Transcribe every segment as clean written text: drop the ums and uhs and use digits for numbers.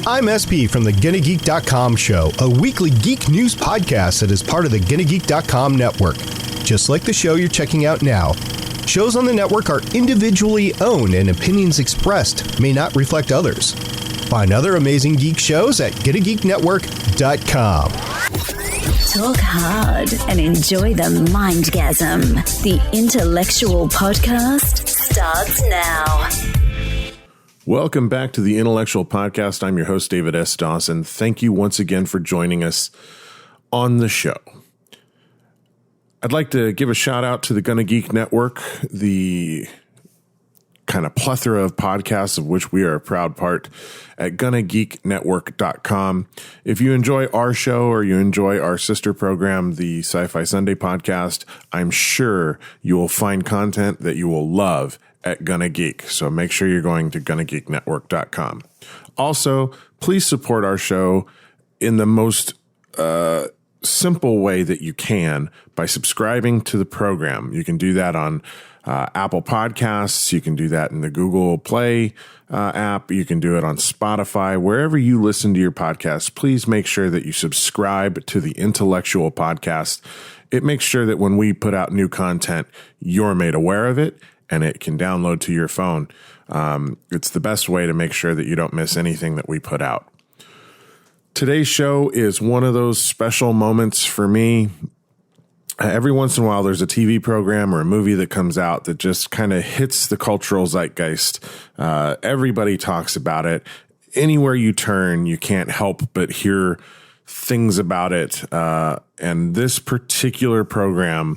I'm SP from the GonnaGeek.com show, a weekly geek news podcast that is part of the GonnaGeek.com network. Just like the show you're checking out now, shows on the network are individually owned and opinions expressed may not reflect others. Find other amazing geek shows at GonnaGeekNetwork.com. Talk hard and enjoy the mindgasm. The Intellectual Podcast starts now. Welcome back to the Intellectual Podcast. I'm your host, David S. Dawson. Thank you once again for joining us on the show. I'd like to give a shout out to the Gonna Geek Network, the kind of plethora of podcasts of which we are a proud part at GonnaGeekNetwork.com. If you enjoy our show or you enjoy our sister program, the Sci-Fi Sunday podcast, I'm sure you will find content that you will love at Gonna Geek. So make sure you're going to GonnaGeekNetwork.com. Also, please support our show in the most simple way that you can by subscribing to the program. You can do that on Apple Podcasts. You can do that in the Google Play app. You can do it on Spotify. Wherever you listen to your podcast, please make sure that you subscribe to the Intellectual Podcast. It makes sure that when we put out new content, you're made aware of it and it can download to your phone. It's the best way to make sure that you don't miss anything that we put out. Today's show is one of those special moments for me. Every once in a while, there's a TV program or a movie that comes out that just kind of hits the cultural zeitgeist. Everybody talks about it. Anywhere you turn, you can't help but hear things about it. And this particular program,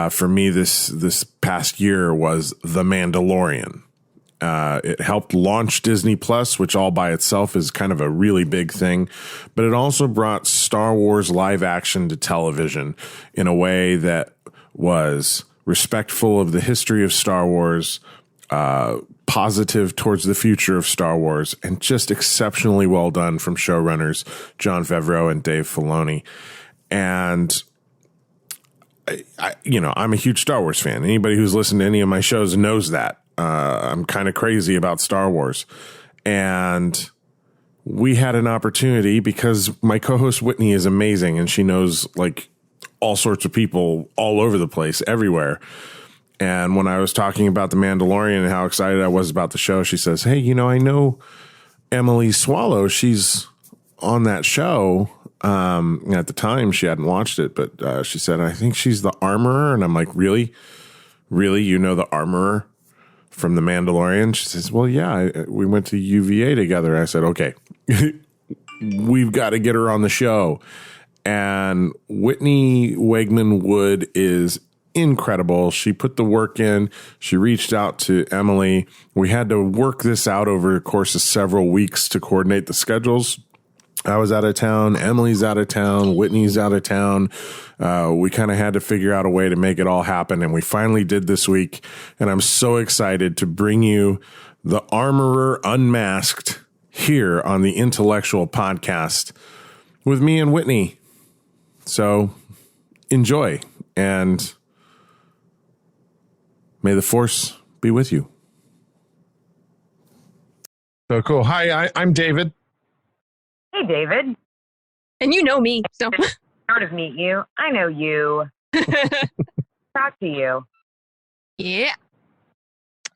for me, this past year was The Mandalorian. It helped launch Disney Plus, which all by itself is kind of a really big thing, but it also brought Star Wars live action to television in a way that was respectful of the history of Star Wars, positive towards the future of Star Wars, and just exceptionally well done from showrunners Jon Favreau and Dave Filoni. And I'm a huge Star Wars fan. Anybody who's listened to any of my shows knows that. I'm kind of crazy about Star Wars. And we had an opportunity because my co-host Whitney is amazing and she knows like all sorts of people all over the place, everywhere. And when I was talking about The Mandalorian and how excited I was about the show, she says, hey, I know Emily Swallow. She's on that show. At the time, she hadn't watched it, but she said, I think she's the Armorer. And I'm like, really? Really? You know the Armorer from The Mandalorian? She says, well, yeah, we went to UVA together. I said, okay, we've got to get her on the show. And Whitney Wegman Wood is incredible. She put the work in. She reached out to Emily. We had to work this out over the course of several weeks to coordinate the schedules. I was out of town. Emily's out of town. Whitney's out of town. We kind of had to figure out a way to make it all happen. And we finally did this week. And I'm so excited to bring you the Armorer Unmasked here on the Intellectual Podcast with me and Whitney. So enjoy and may the Force be with you. So cool. Hi, I'm David. Hey, David. And you know me, so. Sort of meet you. I know you. Talk to you. Yeah.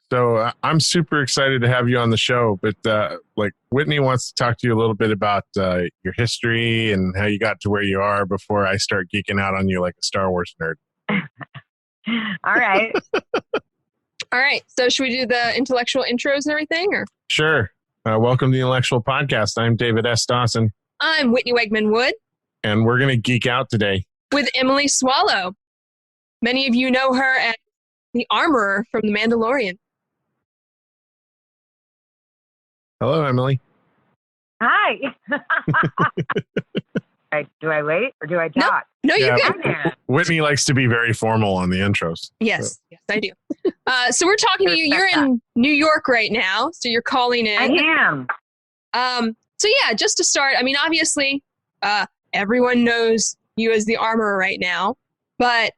So I'm super excited to have you on the show, but Whitney wants to talk to you a little bit about your history and how you got to where you are before I start geeking out on you like a Star Wars nerd. All right. All right. So should we do the intellectual intros and everything? Or? Sure. Welcome to the Intellectual Podcast. I'm David S. Dawson. I'm Whitney Wegman Wood. And we're going to geek out today with Emily Swallow. Many of you know her as the Armorer from The Mandalorian. Hello, Emily. Hi. Do I wait or do I talk? No, you're good. Whitney likes to be very formal on the intros. Yes, yes, I do. So we're talking to you. You're in New York right now, so you're calling in. I am. So yeah, just to start, I mean, obviously, everyone knows you as the Armorer right now, but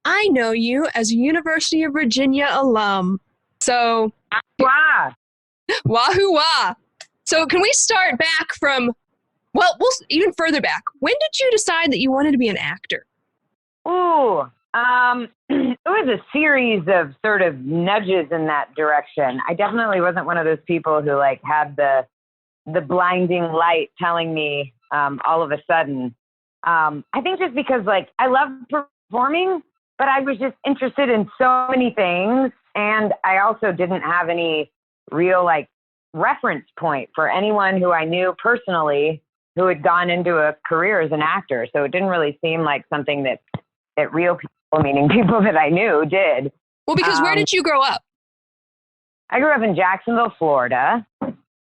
I know you as a University of Virginia alum. So, wah. Wahoo wah. So can we start back from, we'll even further back. When did you decide that you wanted to be an actor? Ooh, it was a series of sort of nudges in that direction. I definitely wasn't one of those people who like had the blinding light telling me all of a sudden. I think just because like I love performing, but I was just interested in so many things. And I also didn't have any real like reference point for anyone who I knew personally who had gone into a career as an actor. So it didn't really seem like something that real people, meaning people that I knew, did. Well, because where did you grow up? I grew up in Jacksonville, Florida.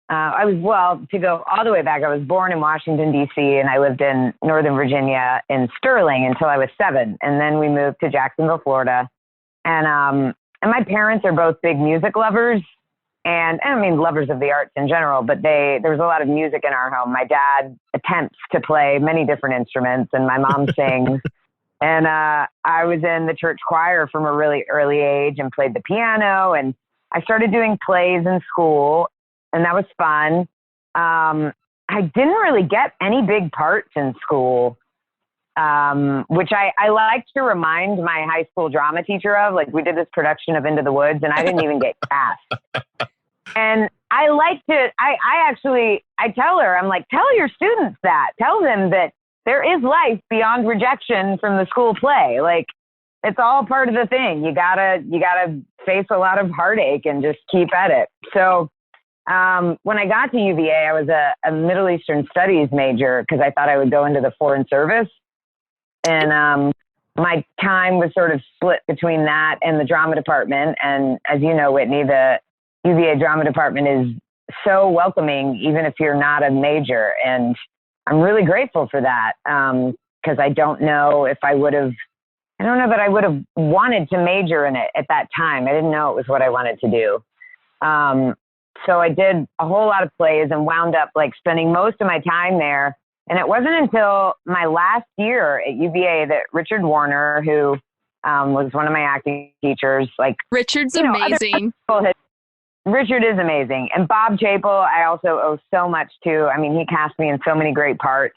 To go all the way back, I was born in Washington, D.C., and I lived in Northern Virginia in Sterling until I was 7. And then we moved to Jacksonville, Florida. And my parents are both big music lovers. And I mean, lovers of the arts in general, but there was a lot of music in our home. My dad attempts to play many different instruments, and my mom sings. And I was in the church choir from a really early age and played the piano. And I started doing plays in school, and that was fun. I didn't really get any big parts in school, which I liked to remind my high school drama teacher of. Like, we did this production of Into the Woods, and I didn't even get cast. And I like to, I tell her, I'm like, tell your students that. Tell them that there is life beyond rejection from the school play. Like, it's all part of the thing. You gotta face a lot of heartache and just keep at it. So when I got to UVA, I was a Middle Eastern Studies major because I thought I would go into the Foreign Service. And my time was sort of split between that and the drama department. And as you know, Whitney, the UVA drama department is so welcoming, even if you're not a major. And I'm really grateful for that because I don't know that I would have wanted to major in it at that time. I didn't know it was what I wanted to do. So I did a whole lot of plays and wound up like spending most of my time there. And it wasn't until my last year at UVA that Richard Warner, who was one of my acting teachers, like Richard's amazing. Richard is amazing. And Bob Chapel, I also owe so much to. I mean, he cast me in so many great parts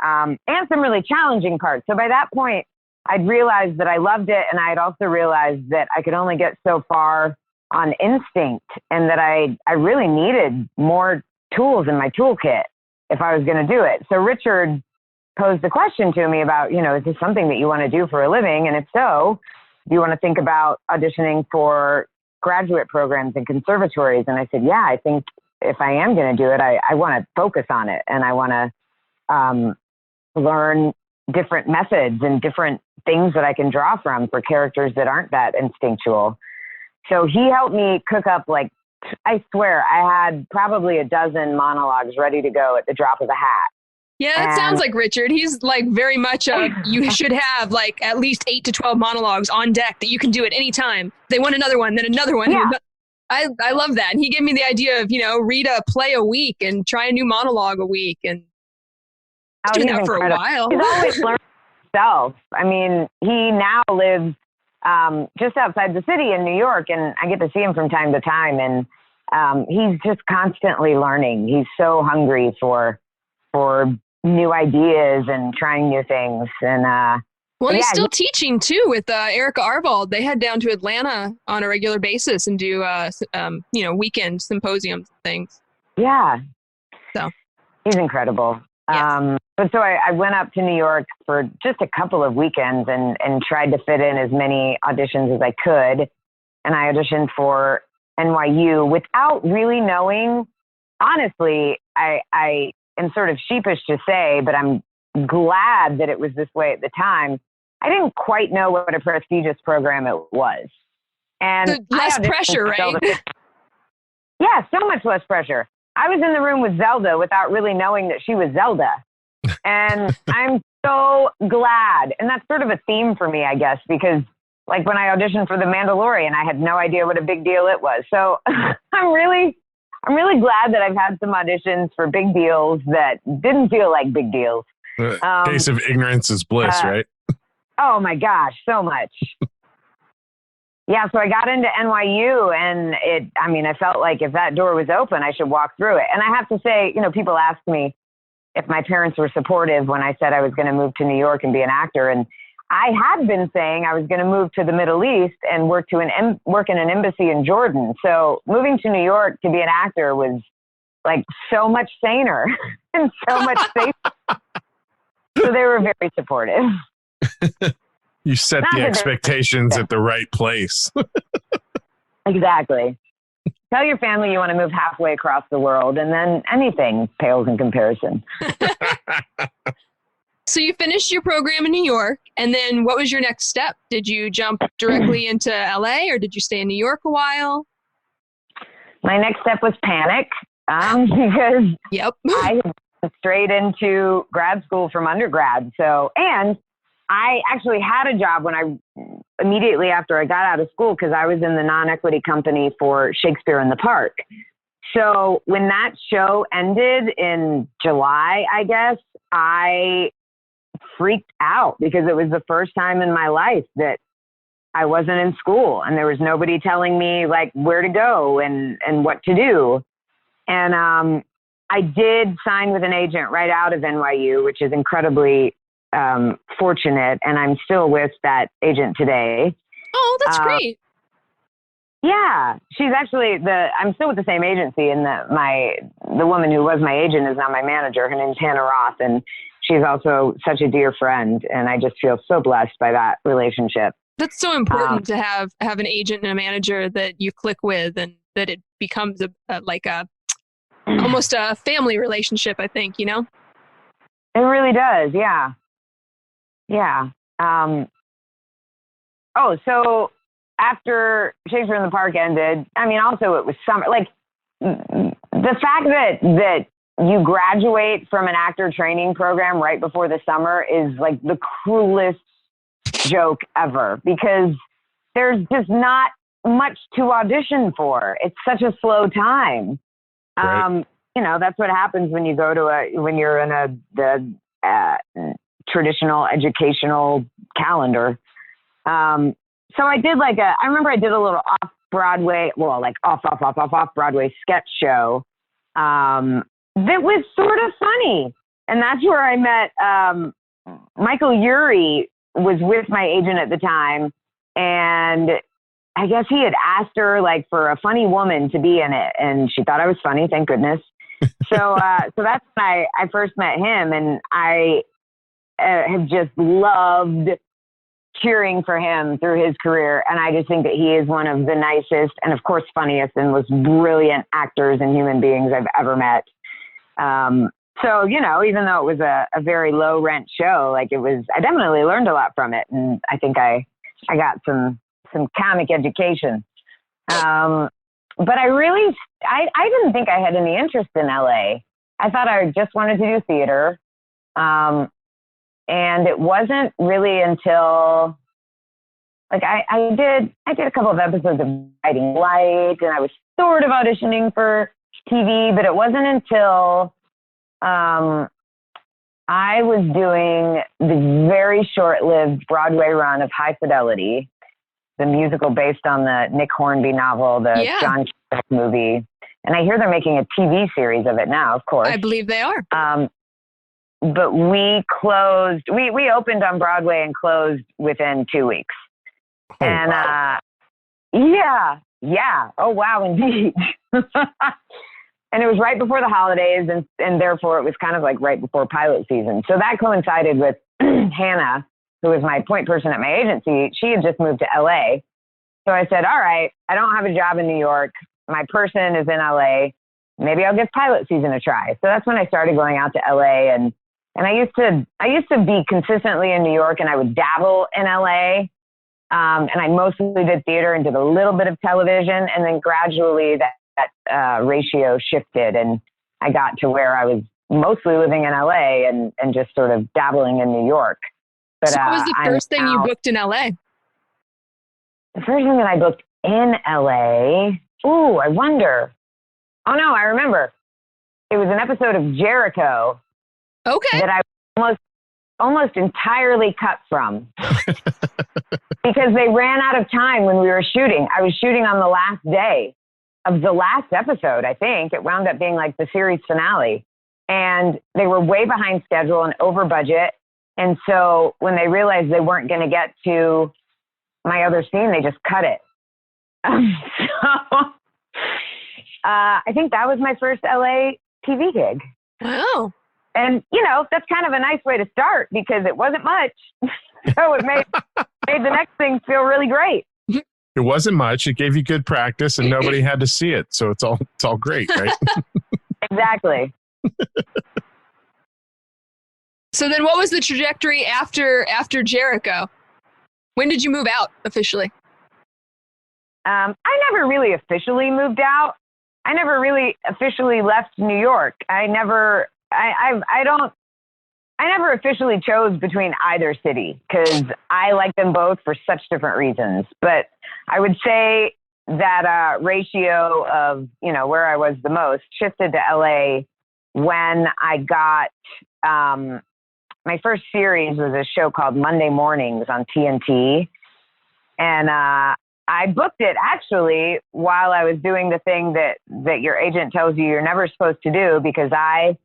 and some really challenging parts. So by that point, I'd realized that I loved it. And I had also realized that I could only get so far on instinct and that I really needed more tools in my toolkit if I was going to do it. So Richard posed the question to me about, is this something that you want to do for a living? And if so, do you want to think about auditioning for graduate programs and conservatories? And I said, yeah, I think if I am going to do it, I want to focus on it. And I want to learn different methods and different things that I can draw from for characters that aren't that instinctual. So he helped me cook up, like, I swear, I had probably a dozen monologues ready to go at the drop of a hat. Yeah, that sounds like Richard. He's like very much you should have like at least 8 to 12 monologues on deck that you can do at any time. They want another one, then another one. Yeah. I love that. And he gave me the idea of, read a play a week and try a new monologue a week. And doing that for a while. He's always learning himself. I mean, he now lives just outside the city in New York, and I get to see him from time to time. And he's just constantly learning. He's so hungry for new ideas and trying new things. And he's still teaching too with Erica Arvald. They head down to Atlanta on a regular basis and do weekend symposiums and things. Yeah. So he's incredible. Yes. But so I went up to New York for just a couple of weekends and tried to fit in as many auditions as I could. And I auditioned for NYU without really knowing. Honestly, I am sort of sheepish to say, but I'm glad that it was this way at the time. I didn't quite know what a prestigious program it was. And so less pressure, right? Yeah, so much less pressure. I was in the room with Zelda without really knowing that she was Zelda. And I'm so glad. And that's sort of a theme for me, I guess, because like when I auditioned for The Mandalorian, I had no idea what a big deal it was. So I'm really glad that I've had some auditions for big deals that didn't feel like big deals. Case of ignorance is bliss, right? Oh my gosh, so much. yeah, so I got into NYU, and I felt like if that door was open, I should walk through it. And I have to say, people ask me if my parents were supportive when I said I was going to move to New York and be an actor. And I had been saying I was going to move to the Middle East and work in an embassy in Jordan. So moving to New York to be an actor was like so much saner and so much safer. So they were very supportive. You set the expectations at the right place. Exactly. Tell your family you want to move halfway across the world, and then anything pales in comparison. So you finished your program in New York, and then what was your next step? Did you jump directly into LA, or did you stay in New York a while? My next step was panic, because I went straight into grad school from undergrad. And I actually had a job immediately after I got out of school, because I was in the non-equity company for Shakespeare in the Park. So when that show ended in July, I guess, I freaked out, because it was the first time in my life that I wasn't in school and there was nobody telling me like where to go and what to do. And I did sign with an agent right out of NYU, which is incredibly fortunate, and I'm still with that agent today. Oh, that's great. Yeah, she's actually I'm still with the same agency, and the woman who was my agent is now my manager. Her name's Hannah Roth, and she's also such a dear friend, and I just feel so blessed by that relationship. That's so important to have an agent and a manager that you click with, and that it becomes almost a family relationship, I think, It really does. Yeah. Yeah. So after Shakespeare in the Park ended, also it was summer. Like the fact that you graduate from an actor training program right before the summer is like the cruelest joke ever, because there's just not much to audition for. It's such a slow time. Right. That's what happens when you go to when you're in the traditional educational calendar. So I did I remember I did a little off Broadway sketch show that was sort of funny. And that's where I met Michael Urie was with my agent at the time. And I guess he had asked her for a funny woman to be in it. And she thought I was funny, thank goodness. So that's when I first met him. And I have just loved cheering for him through his career. And I just think that he is one of the nicest and, of course, funniest and most brilliant actors and human beings I've ever met. So, even though it was a very low rent show, I definitely learned a lot from it. And I think I got some comic education. But I didn't think I had any interest in LA. I thought I just wanted to do theater. And it wasn't really until I did a couple of episodes of Guiding Light, and I was sort of auditioning for TV, but it wasn't until I was doing the very short-lived Broadway run of High Fidelity, the musical based on the Nick Hornby novel, the John Cusack movie. And I hear they're making a TV series of it now, of course. I believe they are. But we opened on Broadway and closed within 2 weeks. Oh, and wow. Yeah. Oh, wow, indeed. And it was right before the holidays, and therefore it was kind of right before pilot season. So that coincided with Hannah, who was my point person at my agency. She had just moved to LA. So I said, all right, I don't have a job in New York. My person is in LA. Maybe I'll give pilot season a try. So that's when I started going out to LA, and I used to be consistently in New York, and I would dabble in LA. And I mostly did theater and did a little bit of television, and then gradually that ratio shifted, and I got to where I was mostly living in LA and just sort of dabbling in New York. But so what was the first thing you booked in LA? The first thing that I booked in LA, I wonder. Oh no, I remember. It was an episode of Jericho. Okay. That almost entirely cut from because they ran out of time when we were shooting. I was shooting on the last day of the last episode, I think. It wound up being like the series finale. And they were way behind schedule and over budget. And so when they realized they weren't going to get to my other scene, they just cut it. I think that was my first LA TV gig. Wow. And, that's kind of a nice way to start because it wasn't much. So it made the next thing feel really great. It wasn't much. It gave you good practice and nobody had to see it. So it's all great, right? Exactly. So then what was the trajectory after Jericho? When did you move out officially? I never really officially moved out. I never really officially left New York. I never officially chose between either city because I like them both for such different reasons. But I would say that ratio of, where I was the most shifted to LA when I got my first series was a show called Monday Mornings on TNT. And I booked it actually while I was doing the thing that your agent tells you you're never supposed to do, because I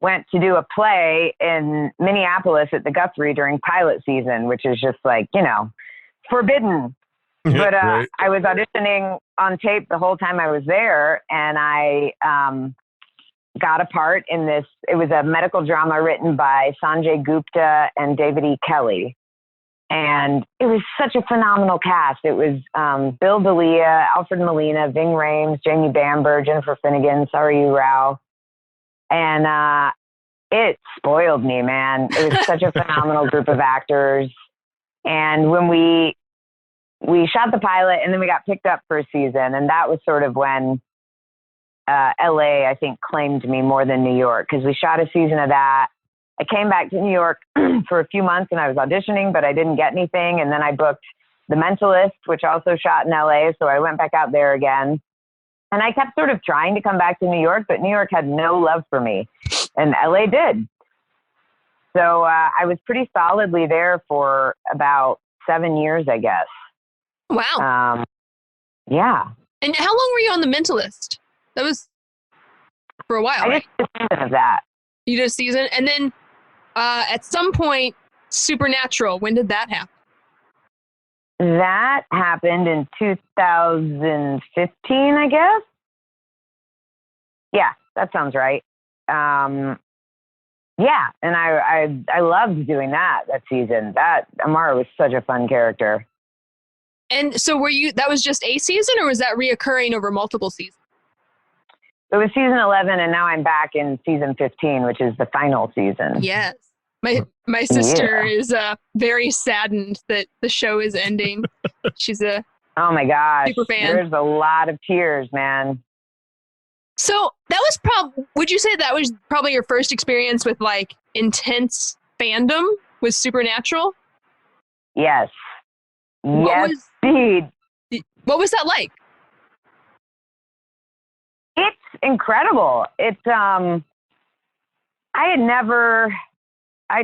went to do a play in Minneapolis at the Guthrie during pilot season, which is just like, forbidden. But Right. I was auditioning on tape the whole time I was there, and I got a part in this. It was a medical drama written by Sanjay Gupta and David E. Kelly. And it was such a phenomenal cast. It was Bill D'Elia, Alfred Molina, Ving Rhames, Jamie Bamber, Jennifer Finnegan, Sarayu Rao. And it spoiled me, man. It was such a phenomenal group of actors. And when we shot the pilot and then we got picked up for a season, and that was sort of when LA, I think, claimed me more than New York, because we shot a season of that. I came back to New York for a few months and I was auditioning, but I didn't get anything. And then I booked The Mentalist, which also shot in LA. So I went back out there again. And I kept sort of trying to come back to New York, but New York had no love for me and LA did. So I was pretty solidly there for about 7 years, I guess. Wow. Yeah. And how long were you on The Mentalist? That was for a while, I right? just did a season of that. You did a season. And then at some point, Supernatural, when did that happen? That happened in 2015, I guess. Yeah, that sounds right. Yeah, and I loved doing that season. Amara was such a fun character. And so that was just a season, or was that reoccurring over multiple seasons? It was season 11, and now I'm back in season 15, which is the final season. Yes. My sister is very saddened that the show is ending. She's a oh my gosh, super fan. There's a lot of tears, man. So that was would you say that was probably your first experience with like intense fandom with Supernatural? Yes. Indeed. What was that like? It's incredible. It's I'd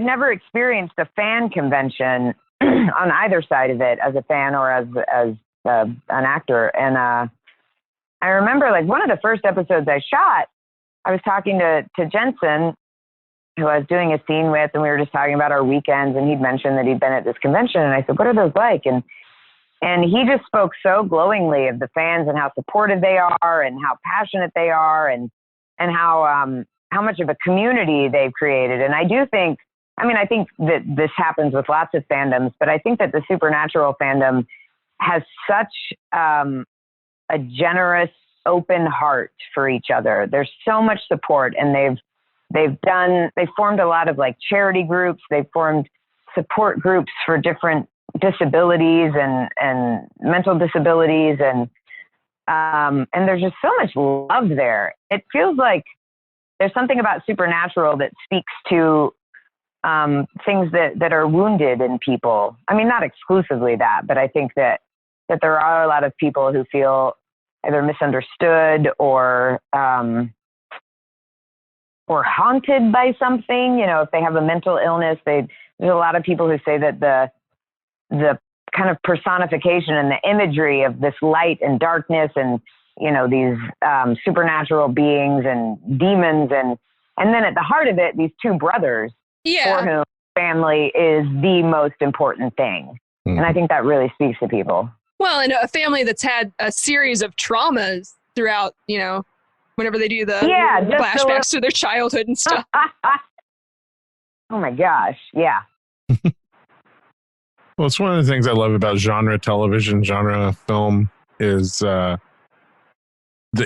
never experienced a fan convention on either side of it as a fan or as an actor. And I remember like one of the first episodes I shot, I was talking to Jensen, who I was doing a scene with, and we were just talking about our weekends, and he'd mentioned that he'd been at this convention, and I said, what are those like? And he just spoke so glowingly of the fans and how supportive they are and how passionate they are and how much of a community they've created. And I think that this happens with lots of fandoms, but I think that the Supernatural fandom has such a generous, open heart for each other. There's so much support, and they've formed a lot of like charity groups. They've formed support groups for different disabilities and mental disabilities. And there's just so much love there. It feels like there's something about Supernatural that speaks to things that are wounded in people. I mean, not exclusively that, but I think that there are a lot of people who feel either misunderstood or haunted by something. You know, if they have a mental illness, they there's a lot of people who say that the kind of personification and the imagery of this light and darkness and, you know, these supernatural beings and demons and then at the heart of it, these two brothers for whom family is the most important thing. And I think that really speaks to people. Well, and a family that's had a series of traumas throughout, you know, whenever they do the flashbacks to their childhood and stuff. Oh my gosh. Yeah. Well, it's one of the things I love about genre television, genre film is the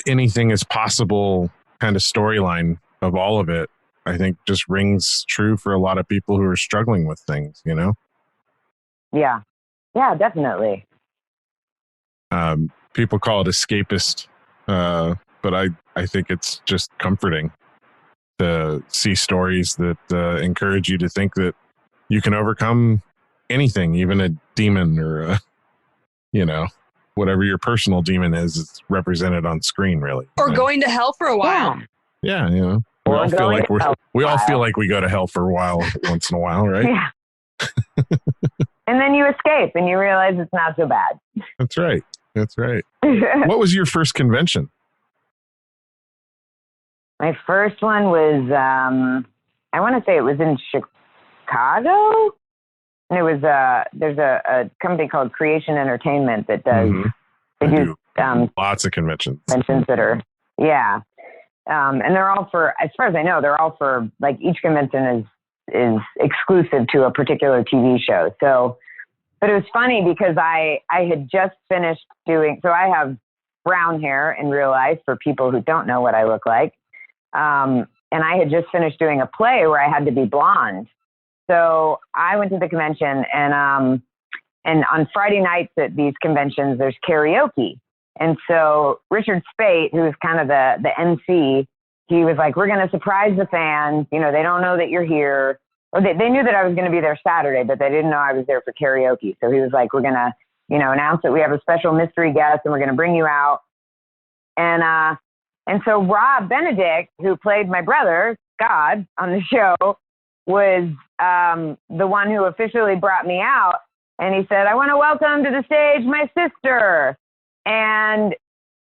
anything is possible kind of storyline of all of it. I think just rings true for a lot of people who are struggling with things, you know? Yeah. Yeah, definitely. People call it escapist, but I think it's just comforting to see stories that encourage you to think that you can overcome anything, even a demon or you know, whatever your personal demon is, it's represented on screen, really. Or going to hell for a while. Yeah, you know, we all feel like we go to hell for a while once in a while, right? Yeah. And then you escape and you realize it's not so bad. That's right. What was your first convention? My first one was, I want to say it was in Chicago. And it was, there's a company called Creation Entertainment that does, they do lots of conventions. Conventions that are, and they're all for, as far as I know, they're all for, like, each convention is exclusive to a particular TV show. So, but it was funny because I had just finished doing, so I have brown hair in real life for people who don't know what I look like. And I had just finished doing a play where I had to be blonde. So I went to the convention and on Friday nights at these conventions, there's karaoke. And so Richard Spate, who is kind of the MC, he was like, we're going to surprise the fans. You know, they don't know that you're here. Or they knew that I was going to be there Saturday, but they didn't know I was there for karaoke. So he was like, we're going to, you know, announce that we have a special mystery guest and we're going to bring you out. And so Rob Benedict, who played my brother, God, on the show, was the one who officially brought me out. And he said, I want to welcome to the stage my sister. And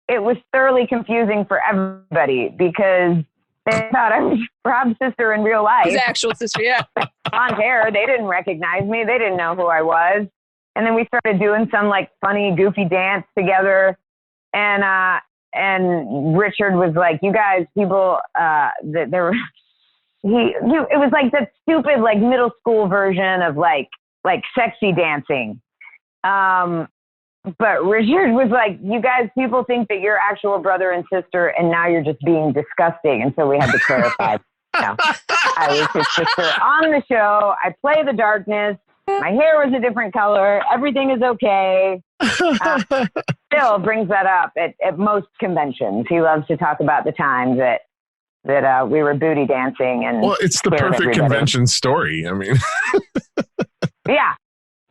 it was thoroughly confusing for everybody because they thought I was Rob's sister in real life. His actual sister, yeah. Blonde hair. They didn't recognize me. They didn't know who I was. And then we started doing some like funny, goofy dance together. And Richard was like, you guys, people, it was like that stupid, like middle school version of like sexy dancing. But Richard was like, you guys, people think that you're actual brother and sister, and now you're just being disgusting. And so we had to clarify. No, I was his sister on the show. I play the darkness. My hair was a different color. Everything is okay. Still brings that up at most conventions. He loves to talk about the times that we were booty dancing. And well, it's the perfect convention story. I mean, yeah.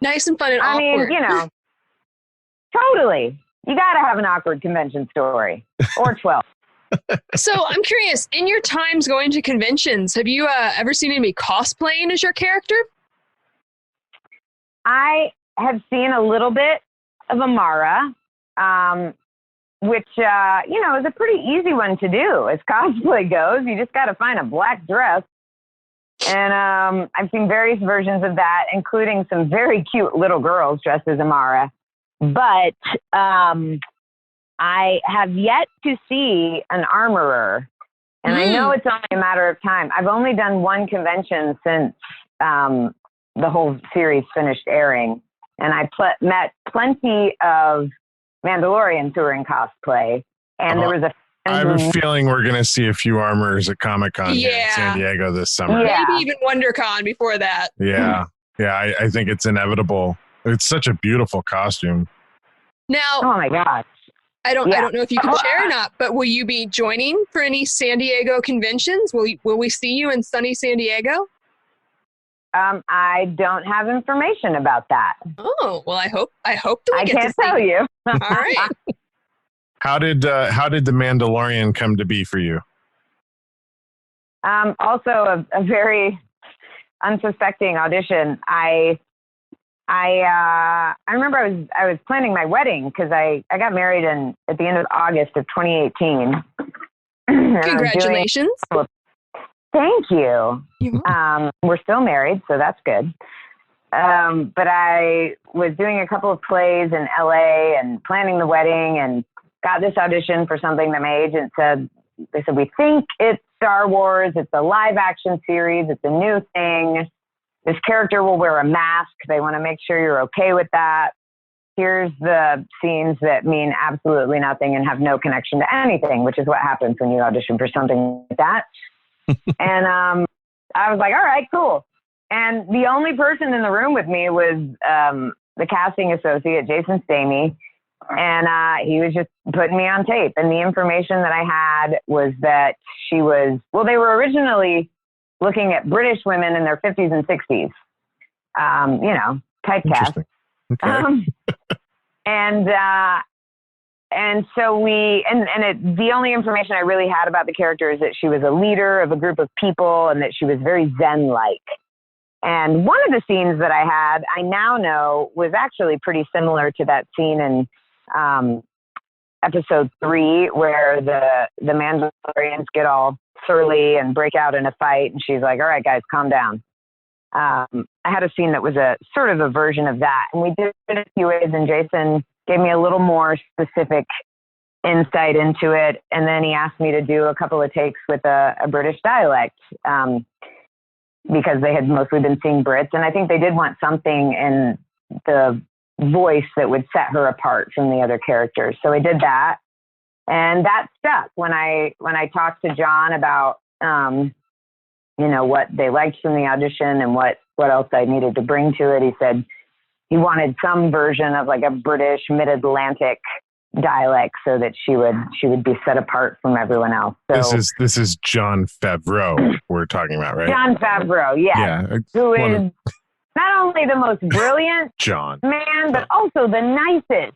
Nice and fun and awkward. I mean, you know. Totally. You got to have an awkward convention story or 12. So I'm curious, in your times going to conventions, have you ever seen anybody cosplaying as your character? I have seen a little bit of Amara, which, you know, is a pretty easy one to do as cosplay goes. You just got to find a black dress. And I've seen various versions of that, including some very cute little girls dressed as Amara. But I have yet to see an armorer, and I know it's only a matter of time. I've only done one convention since the whole series finished airing, and I met plenty of Mandalorians who are in cosplay, and there was I have a feeling we're going to see a few armorers at Comic-Con here in San Diego this summer. Yeah. Maybe even WonderCon before that. Yeah. Yeah, I think it's inevitable. It's such a beautiful costume. Now, oh my gosh. I don't know if you can share or not, but will you be joining for any San Diego conventions? Will we see you in sunny San Diego? I don't have information about that. Oh, well, I hope that we get to see. I can't tell you. All right. How did The Mandalorian come to be for you? Also a very unsuspecting audition, I remember I was planning my wedding because I got married at the end of August of 2018. Congratulations. Thank you. We're still married, so that's good. But I was doing a couple of plays in LA and planning the wedding and got this audition for something that my agent said. They said, we think it's Star Wars. It's a live action series. It's a new thing. This character will wear a mask. They want to make sure you're okay with that. Here's the scenes that mean absolutely nothing and have no connection to anything, which is what happens when you audition for something like that. And I was like, all right, cool. And the only person in the room with me was the casting associate, Jason Stamey. And he was just putting me on tape. And the information that I had was that she was, well, they were originally looking at British women in their 50s and 60s, typecast. Okay. And so the only information I really had about the character is that she was a leader of a group of people and that she was very Zen-like. And one of the scenes that I had, I now know was actually pretty similar to that scene in episode 3, where the Mandalorians get all surly and break out in a fight. And she's like, all right, guys, calm down. I had a scene that was a sort of a version of that. And we did it a few ways, and Jason gave me a little more specific insight into it. And then he asked me to do a couple of takes with a British dialect, because they had mostly been seeing Brits. And I think they did want something in the voice that would set her apart from the other characters. So I did that. And that stuck. When I talked to Jon about, what they liked from the audition and what else I needed to bring to it, he said he wanted some version of like a British mid-Atlantic dialect so that she would be set apart from everyone else. So this is Jon Favreau we're talking about, right? Jon Favreau, yeah. Who is not only the most brilliant man, but also the nicest.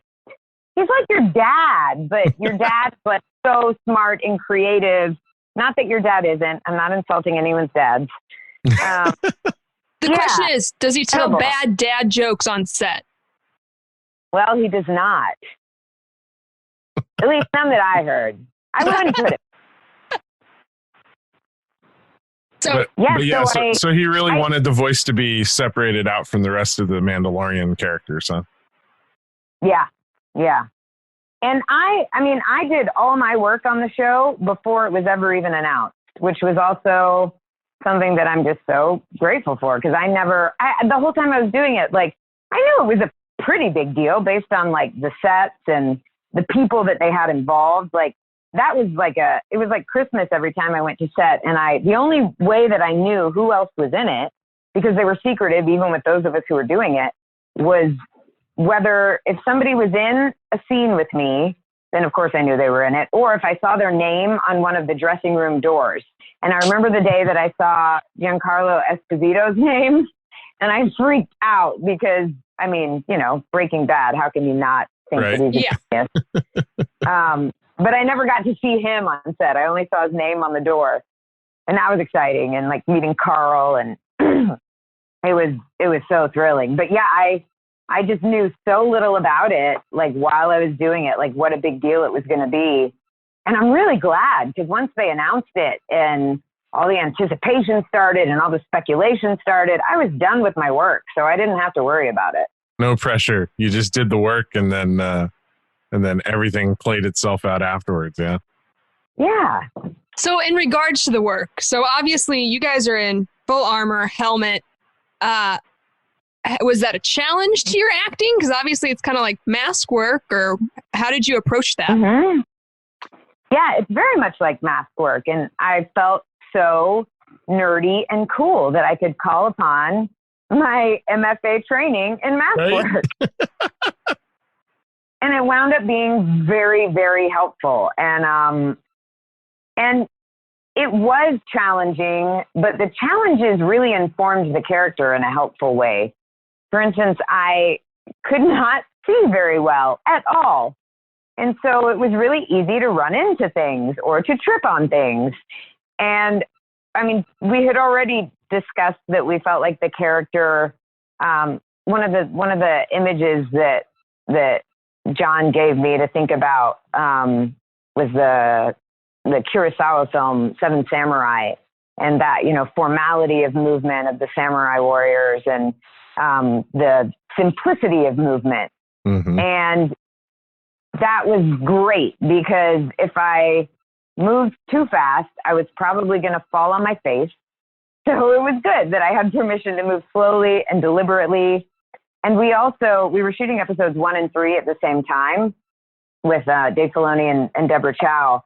He's like your dad, but your dad's like so smart and creative. Not that your dad isn't. I'm not insulting anyone's dads. The question is, does he tell bad dad jokes on set? Well, he does not. At least none that I heard. I wouldn't put it. So he really wanted the voice to be separated out from the rest of the Mandalorian characters, huh? Yeah. And I did all my work on the show before it was ever even announced, which was also something that I'm just so grateful for, because the whole time I was doing it, like, I knew it was a pretty big deal based on like the sets and the people that they had involved. Like, that was it was like Christmas every time I went to set. And the only way that I knew who else was in it, because they were secretive, even with those of us who were doing it, was whether if somebody was in a scene with me, then of course I knew they were in it, or if I saw their name on one of the dressing room doors. And I remember the day that I saw Giancarlo Esposito's name, and I freaked out because, Breaking Bad, how can you not think that he's a genius? But I never got to see him on set. I only saw his name on the door. And that was exciting. And like meeting Carl, and it was so thrilling. But yeah, I just knew so little about it, like while I was doing it, like what a big deal it was going to be. And I'm really glad, because once they announced it and all the anticipation started and all the speculation started, I was done with my work. So I didn't have to worry about it. No pressure. You just did the work, and then everything played itself out afterwards. Yeah. Yeah. So in regards to the work, so obviously you guys are in full armor, helmet. Was that a challenge to your acting? Because obviously it's kind of like mask work, or how did you approach that? Mm-hmm. Yeah, it's very much like mask work. And I felt so nerdy and cool that I could call upon my MFA training in mask work. And it wound up being very, very helpful. And it was challenging, but the challenges really informed the character in a helpful way. For instance, I could not see very well at all. And so it was really easy to run into things or to trip on things. And I mean, we had already discussed that we felt like the character, one of the images that Jon gave me to think about was the Kurosawa film Seven Samurai, and that, you know, formality of movement of the samurai warriors, and the simplicity of movement. Mm-hmm. And that was great, because if I moved too fast, I was probably going to fall on my face. So it was good that I had permission to move slowly and deliberately. And we were shooting episodes 1 and 3 at the same time with Dave Filoni and Deborah Chow.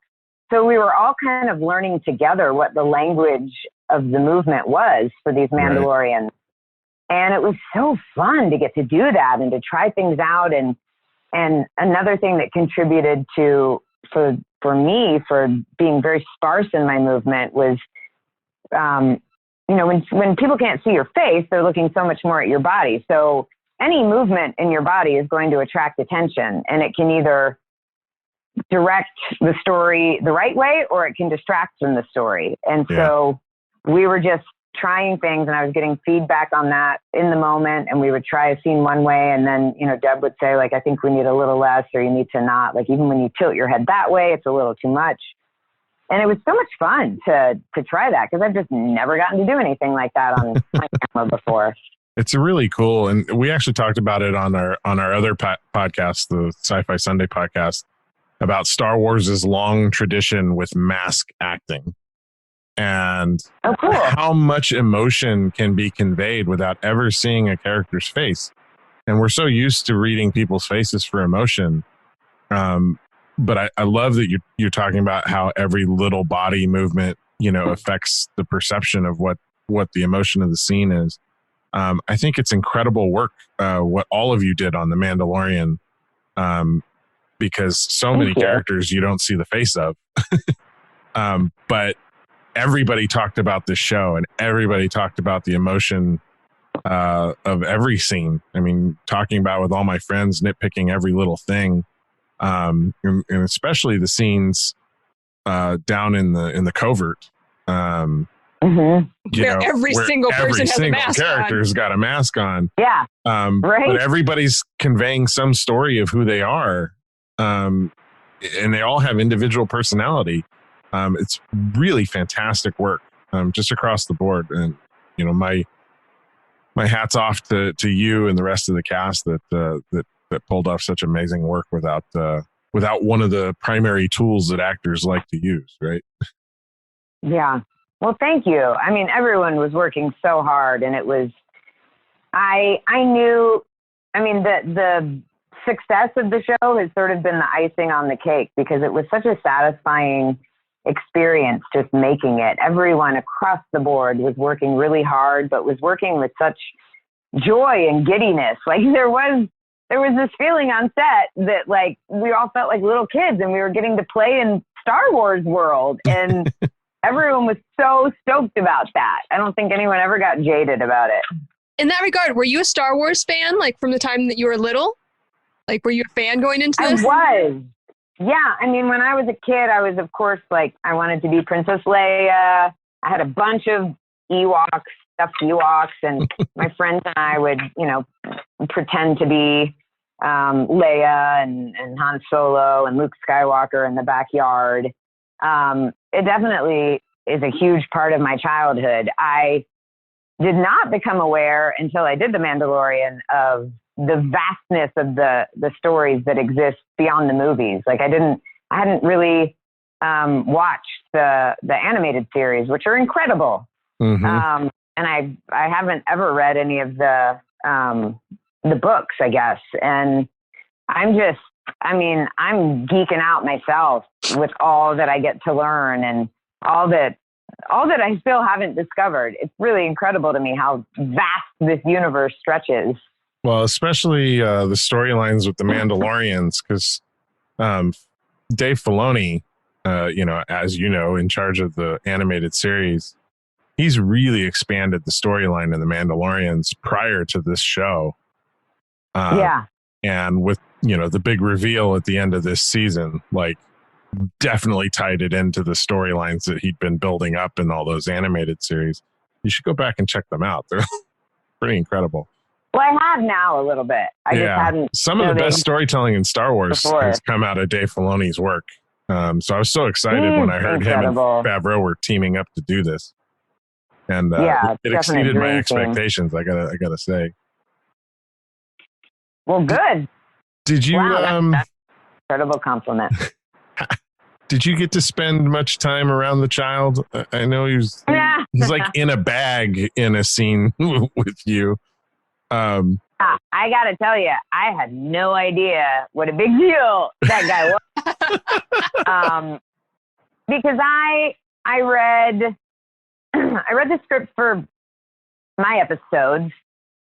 So we were all kind of learning together what the language of the movement was for these Mandalorians. Right. And it was so fun to get to do that and to try things out. And another thing that contributed to, for me, for being very sparse in my movement was, you know, when people can't see your face, they're looking so much more at your body. So any movement in your body is going to attract attention, and it can either direct the story the right way, or it can distract from the story. And so we were just trying things, and I was getting feedback on that in the moment, and we would try a scene one way, and then, you know, Deb would say, like, I think we need a little less, or you need to not, like, even when you tilt your head that way, it's a little too much. And it was so much fun to try that, because I've just never gotten to do anything like that on camera before. It's really cool. And we actually talked about it on our other podcast, the Sci-Fi Sunday podcast, about Star Wars' long tradition with mask acting, and how much emotion can be conveyed without ever seeing a character's face. And we're so used to reading people's faces for emotion. But I love that you're talking about how every little body movement, you know, affects the perception of what the emotion of the scene is. I think it's incredible work, what all of you did on The Mandalorian, because so many characters you don't see the face of. But everybody talked about this show, and everybody talked about the emotion of every scene. I mean, talking about with all my friends, nitpicking every little thing. And especially the scenes down in the covert, you know, every single person has a mask character's on. got a mask on. Yeah, right. But everybody's conveying some story of who they are, and they all have individual personality. It's really fantastic work, just across the board. And you know, my hat's off to you and the rest of the cast that pulled off such amazing work without one of the primary tools that actors like to use, right? Yeah. Well, thank you. I mean, everyone was working so hard, and it was, I knew, I mean, the success of the show has sort of been the icing on the cake, because it was such a satisfying experience just making it. Everyone across the board was working really hard, but was working with such joy and giddiness. Like there was this feeling on set that like we all felt like little kids, and we were getting to play in Star Wars world, and everyone was so stoked about that. I don't think anyone ever got jaded about it. In that regard, were you a Star Wars fan, like from the time that you were little? Like, were you a fan going into this? I was. Yeah. I mean, when I was a kid, I was, of course, like, I wanted to be Princess Leia. I had a bunch of stuffed Ewoks, and my friends and I would, you know, pretend to be Leia and Han Solo and Luke Skywalker in the backyard. It definitely is a huge part of my childhood. I did not become aware until I did The Mandalorian of the vastness of the stories that exist beyond the movies. Like I hadn't really watched the animated series, which are incredible. Mm-hmm. And I haven't ever read any of the books, I guess. And I'm geeking out myself with all that I get to learn and all that I still haven't discovered. It's really incredible to me how vast this universe stretches. Well, especially the storylines with the Mandalorians, because Dave Filoni, as you know, in charge of the animated series, he's really expanded the storyline in the Mandalorians prior to this show. Yeah. And with, the big reveal at the end of this season, like definitely tied it into the storylines that he'd been building up in all those animated series. You should go back and check them out. They're pretty incredible. Well, I have now a little bit. I just hadn't. Some of the best storytelling in Star Wars has come out of Dave Filoni's work. So I was so excited when I heard him and Favreau were teaming up to do this. And it exceeded my expectations, I gotta say. Well, good. Did you that's an incredible compliment. Did you get to spend much time around the child? I know he's like in a bag in a scene with you. I gotta tell you, I had no idea what a big deal that guy was. Because I read the script for my episodes,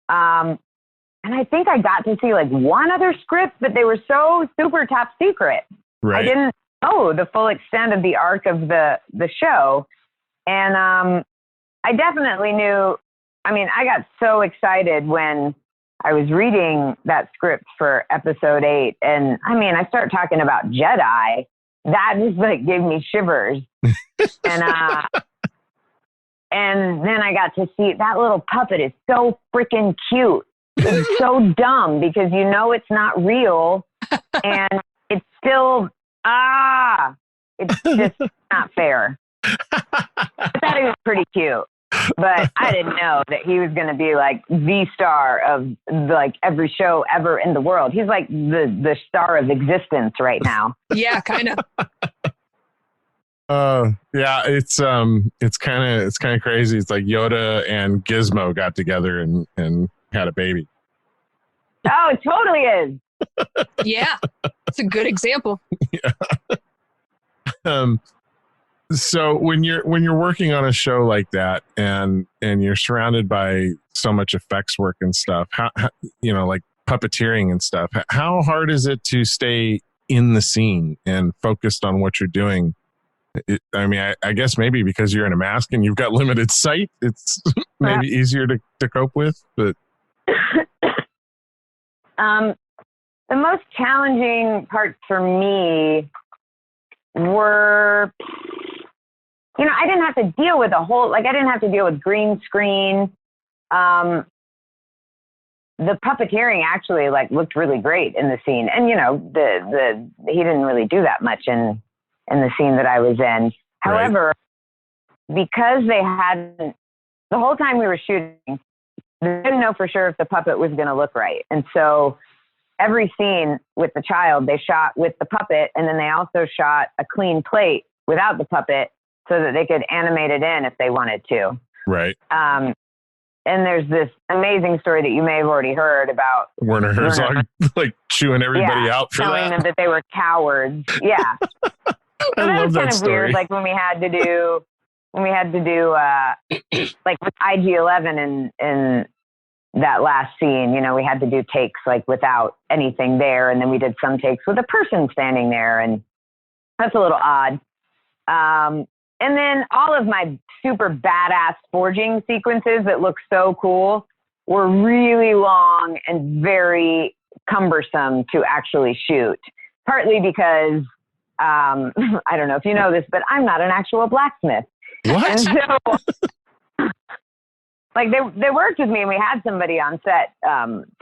and I think I got to see like one other script, but they were so super top secret. Right. I didn't know the full extent of the arc of the show, and I definitely knew. I mean, I got so excited when I was reading that script for episode 8, and I mean, I start talking about Jedi. That just like gave me shivers, and then I got to see that little puppet is so freaking cute. It's so dumb because you know it's not real, and it's still it's just not fair. I thought he was pretty cute, but I didn't know that he was going to be like the star of like every show ever in the world. He's like the star of existence right now. Yeah, kind of. Yeah, it's kind of crazy. It's like Yoda and Gizmo got together and had a baby. Oh, it totally is. Yeah, it's a good example. Yeah. So when you're working on a show like that and you're surrounded by so much effects work and stuff, how like puppeteering and stuff, how hard is it to stay in the scene and focused on what you're doing? I guess maybe because you're in a mask and you've got limited sight, it's maybe easier to cope with, but the most challenging parts for me were, I didn't have to deal with I didn't have to deal with green screen. The puppeteering actually looked really great in the scene. And, he didn't really do that much in the scene that I was in. However, because they hadn't, the whole time we were shooting, they didn't know for sure if the puppet was going to look right. And so every scene with the child, they shot with the puppet, and then they also shot a clean plate without the puppet so that they could animate it in if they wanted to. Right. And there's this amazing story that you may have already heard about Werner Herzog chewing everybody out for telling them that they were cowards. Yeah. So that was kind of weird. Like when we had to do like with IG-11 in that last scene, we had to do takes without anything there. And then we did some takes with a person standing there, and that's a little odd. And then all of my super badass forging sequences that look so cool were really long and very cumbersome to actually shoot. Partly because, I don't know if you know this, but I'm not an actual blacksmith. What? And so, they worked with me, and we had somebody on set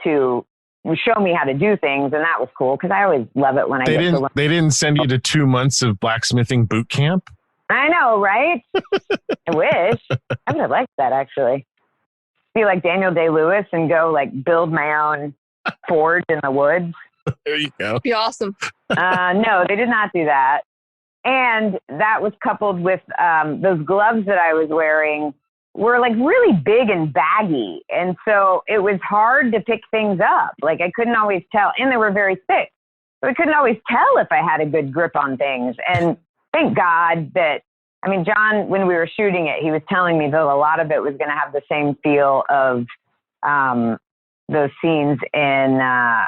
to show me how to do things, and that was cool because I always love it when they didn't send you to 2 months of blacksmithing boot camp? I know, right? I wish. I would have liked that, actually. Be like Daniel Day-Lewis and go build my own forge in the woods. There you go. Be awesome. No, they did not do that. And that was coupled with those gloves that I was wearing were really big and baggy. And so it was hard to pick things up. I couldn't always tell. And they were very thick. So I couldn't always tell if I had a good grip on things. And thank God that, John, when we were shooting it, he was telling me that a lot of it was going to have the same feel of those scenes in, I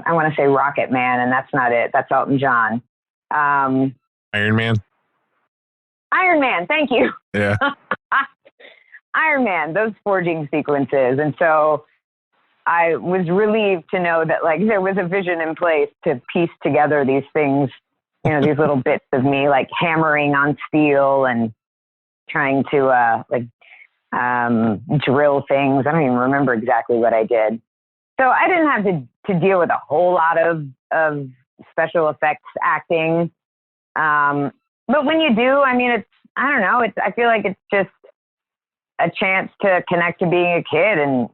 want to say Rocket Man, and that's not it. That's Elton John. Iron Man. Iron Man, thank you. Yeah. Iron Man, those forging sequences. And so I was relieved to know that there was a vision in place to piece together these things You know, these little bits of me like hammering on steel and trying to drill things. I don't even remember exactly what I did. So I didn't have to deal with a whole lot of special effects acting. But when you do, I mean, I don't know. I feel like it's just a chance to connect to being a kid and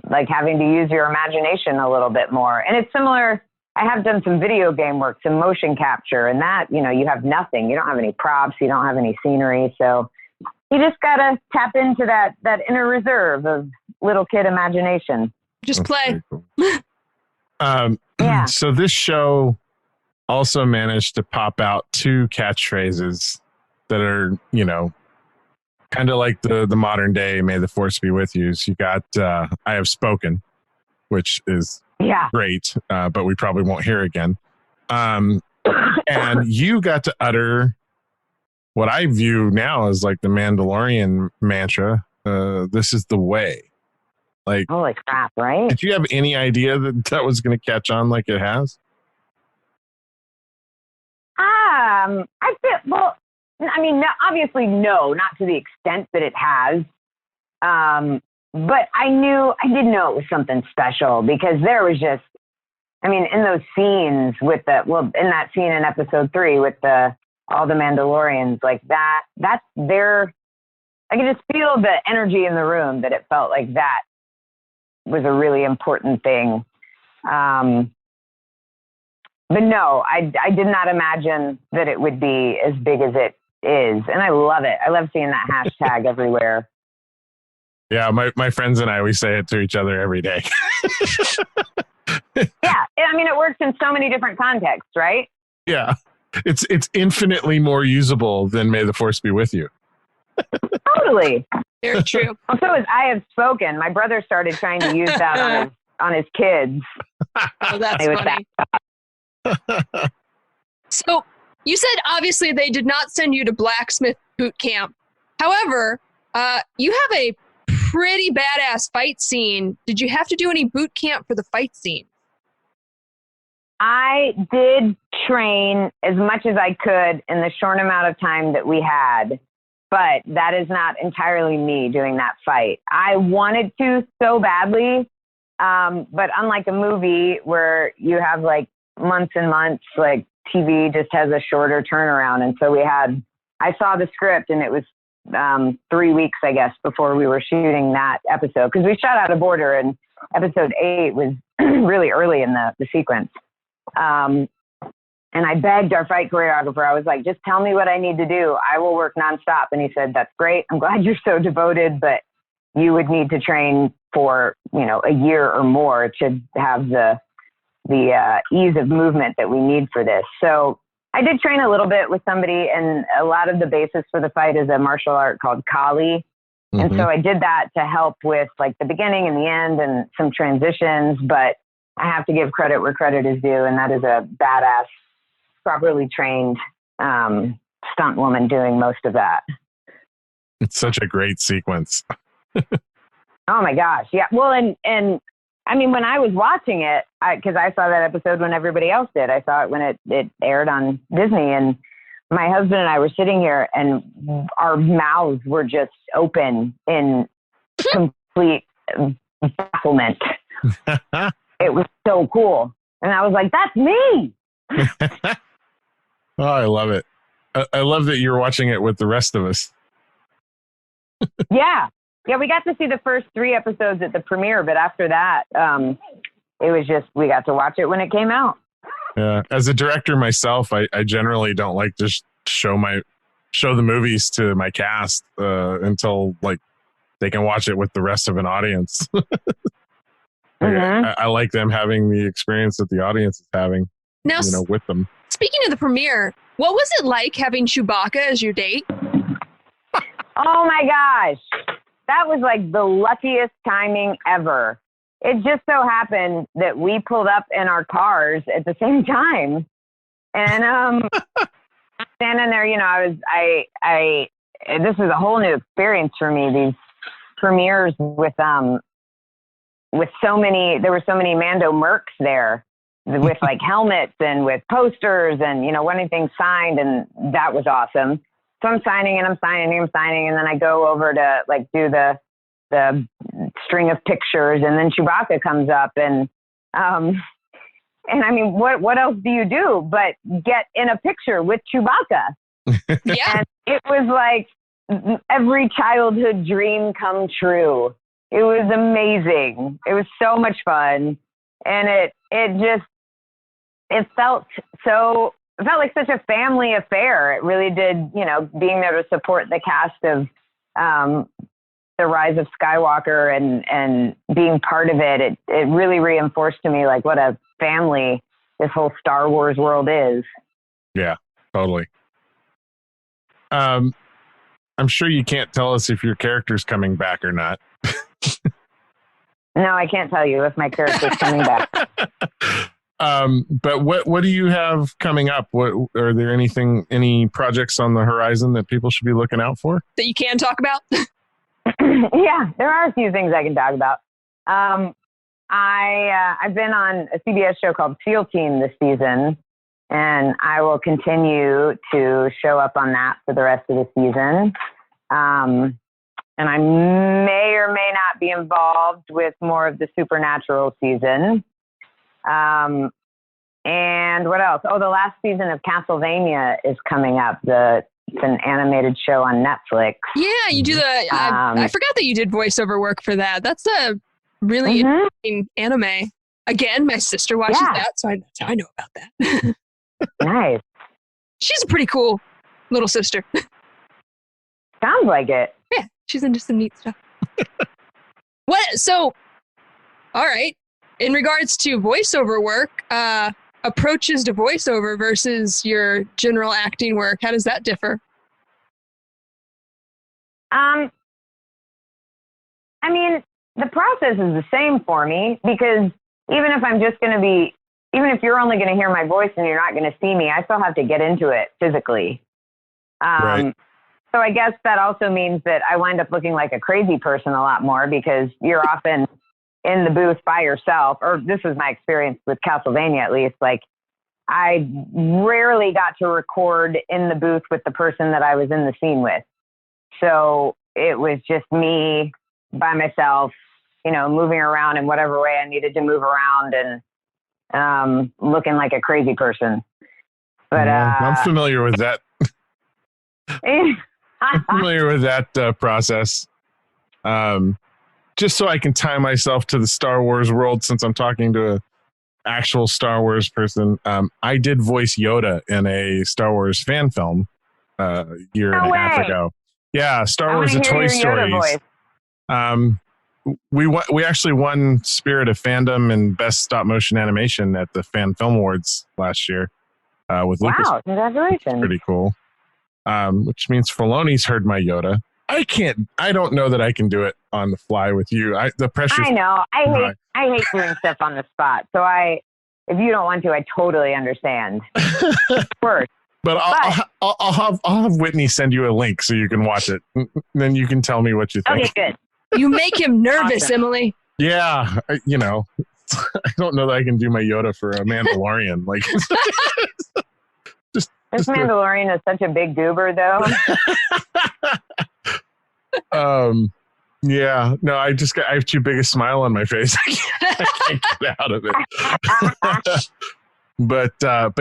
like having to use your imagination a little bit more. And it's similar. I have done some video game work, some motion capture, and that, you know, you have nothing. You don't have any props. You don't have any scenery. So you just got to tap into that inner reserve of little kid imagination. Just play. Cool. Yeah. So this show also managed to pop out 2 catchphrases that are, you know, kind of like the modern day "May the Force be with you." So you got "I have spoken," which is great, but we probably won't hear again. And you got to utter what I view now as like the Mandalorian mantra. This is the way. Like, holy crap, right? Did you have any idea that was going to catch on like it has? I feel, well, I mean, obviously, no, not to the extent that it has. But I did know it was something special because there was just, I mean, in those scenes in that scene in episode 3 with all the Mandalorians, like that's their, I could just feel the energy in the room that it felt like that was a really important thing. But no, I did not imagine that it would be as big as it is. And I love it. I love seeing that hashtag everywhere. Yeah, my friends and we say it to each other every day. Yeah, I mean, it works in so many different contexts, right? Yeah, it's infinitely more usable than "May the Force be with you." Totally. Very true. Well, so is "I have spoken." My brother started trying to use that on his kids. Oh, that's funny. So you said obviously they did not send you to blacksmith boot camp. However, you have a pretty badass fight scene. Did you have to do any boot camp for the fight scene? I did train as much as I could in the short amount of time that we had, but that is not entirely me doing that fight. I wanted to so badly, but unlike a movie where you have like months and months, like TV just has a shorter turnaround. And so I saw the script and it was 3 weeks, I guess, before we were shooting that episode. Because we shot out of order and episode 8 was really early in the sequence. And I begged our fight choreographer, I was like, just tell me what I need to do. I will work nonstop. And he said, that's great. I'm glad you're so devoted, but you would need to train for, a year or more to have the ease of movement that we need for this. So I did train a little bit with somebody, and a lot of the basis for the fight is a martial art called Kali. Mm-hmm. And so I did that to help with like the beginning and the end and some transitions, but I have to give credit where credit is due. And that is a badass, properly trained stunt woman doing most of that. It's such a great sequence. Oh my gosh. Yeah. Well, and I mean, when I was watching it, because I saw that episode when everybody else did, I saw it when it aired on Disney, and my husband and I were sitting here and our mouths were just open in complete bafflement. It was so cool. And I was like, that's me. Oh, I love it. I love that you're watching it with the rest of us. Yeah. Yeah, we got to see the first 3 episodes at the premiere, but after that, it was just, we got to watch it when it came out. Yeah. As a director myself, I generally don't like to show the movies to my cast until like they can watch it with the rest of an audience. Mm-hmm. I like them having the experience that the audience is having, now, with them. Speaking of the premiere, what was it like having Chewbacca as your date? Oh my gosh. That was like the luckiest timing ever. It just so happened that we pulled up in our cars at the same time. And standing there, this was a whole new experience for me, these premieres with so many Mando mercs there with like helmets and with posters and, you know, wanting things signed. And that was awesome. So I'm signing. And then I go over to like do the string of pictures, and then Chewbacca comes up and I mean, what else do you do but get in a picture with Chewbacca? Yeah. And it was like every childhood dream come true. It was amazing. It was so much fun. And it felt like such a family affair. It really did, you know, being there to support the cast of The Rise of Skywalker and being part of it. It really reinforced to me like what a family this whole Star Wars world is. Yeah, totally. I'm sure you can't tell us if your character's coming back or not. No, I can't tell you if my character's coming back. But what do you have coming up? What are there any projects on the horizon that people should be looking out for? That you can talk about? Yeah, there are a few things I can talk about. I've been on a CBS show called SEAL Team this season, and I will continue to show up on that for the rest of the season. And I may or may not be involved with more of the Supernatural season. And what else? Oh, the last season of Castlevania is coming up. It's an animated show on Netflix. Yeah, you do I forgot that you did voiceover work for that. That's a really interesting anime. Again, my sister watches that, so I know about that. Nice. She's a pretty cool little sister. Sounds like it. Yeah, she's into some neat stuff. So, all right. In regards to voiceover work, approaches to voiceover versus your general acting work, how does that differ? I mean, the process is the same for me, because even if you're only going to hear my voice and you're not going to see me, I still have to get into it physically. Right. So I guess that also means that I wind up looking like a crazy person a lot more, because you're often in the booth by yourself, or this was my experience with Castlevania, at least. Like, I rarely got to record in the booth with the person that I was in the scene with. So it was just me by myself, you know, moving around in whatever way I needed to move around and looking like a crazy person. But I'm familiar with that. I'm familiar with that process. Just so I can tie myself to the Star Wars world, since I'm talking to an actual Star Wars person. I did voice Yoda in a Star Wars fan film a year and a half ago. Yeah, Star Wars The Toy Stories. We actually won Spirit of Fandom and Best Stop Motion Animation at the Fan Film Awards last year with Lucas. Wow, congratulations. Pretty cool. Which means Filoni's heard my Yoda. I don't know that I can do it on the fly with you. The pressure. I know. I hate doing stuff on the spot. So if you don't want to, I totally understand. First. But I'll have Whitney send you a link so you can watch it. Then you can tell me what you think. Okay, good. You make him nervous, awesome. Emily. Yeah, I don't know that I can do my Yoda for a Mandalorian. Like, this Mandalorian is such a big goober, though. Yeah, no, I have too big a smile on my face. I can't get out of it. But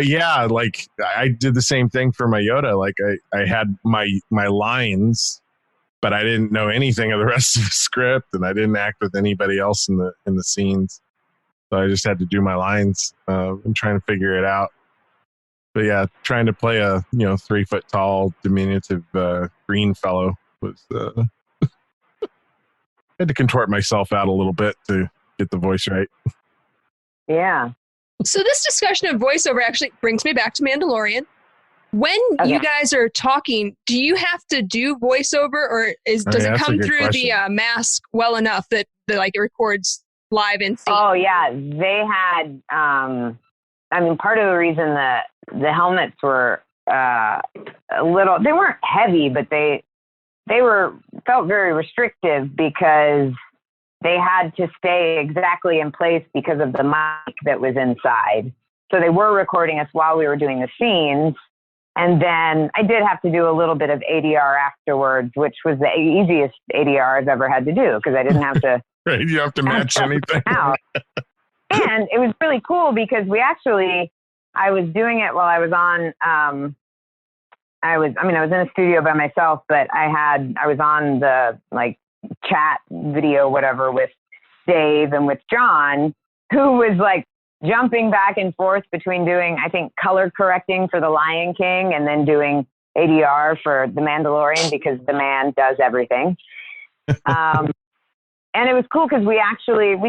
yeah, like I did the same thing for my Yoda. Like I had my lines, but I didn't know anything of the rest of the script, and I didn't act with anybody else in the scenes. So I just had to do my lines and trying to figure it out. But yeah, trying to play a 3 foot tall, diminutive green fellow was I had to contort myself out a little bit to get the voice right. Yeah. So this discussion of voiceover actually brings me back to Mandalorian. When you guys are talking, do you have to do voiceover, or does it come through the mask well enough that it records live in scene? Oh yeah, they had. Part of the reason that the helmets were a little, they weren't heavy, but they felt very restrictive, because they had to stay exactly in place because of the mic that was inside. So they were recording us while we were doing the scenes. And then I did have to do a little bit of ADR afterwards, which was the easiest ADR I've ever had to do because I didn't have to. Right, you have to match anything. Out. And it was really cool because I was doing it while I was on, I was in a studio by myself, but I was on the like chat video, whatever, with Dave and with Jon, who was like jumping back and forth between doing, I think, color correcting for The Lion King and then doing ADR for The Mandalorian because the man does everything. And it was cool because we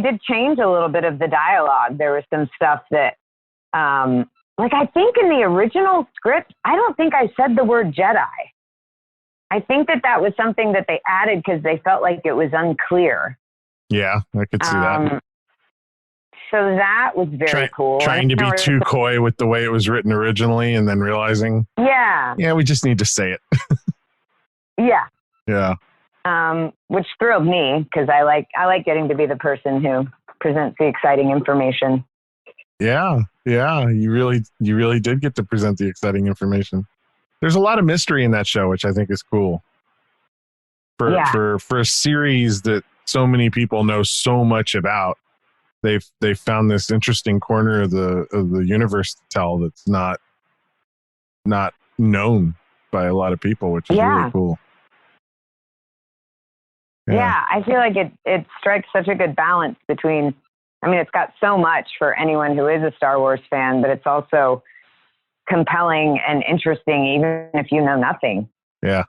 did change a little bit of the dialogue. There was some stuff that, like I think in the original script, I don't think I said the word Jedi. I think that was something that they added because they felt like it was unclear. Yeah, I could see that. So that was very cool. Trying to be too coy with the way it was written originally and then realizing, yeah, we just need to say it. Yeah. Yeah. Which thrilled me because I like getting to be the person who presents the exciting information. Yeah. You really did get to present the exciting information. There's a lot of mystery in that show, which I think is cool. For a series that so many people know so much about, they've found this interesting corner of the universe to tell that's not known by a lot of people, which is really cool. Yeah, I feel like it strikes such a good balance between, it's got so much for anyone who is a Star Wars fan, but it's also compelling and interesting, even if you know nothing. Yeah.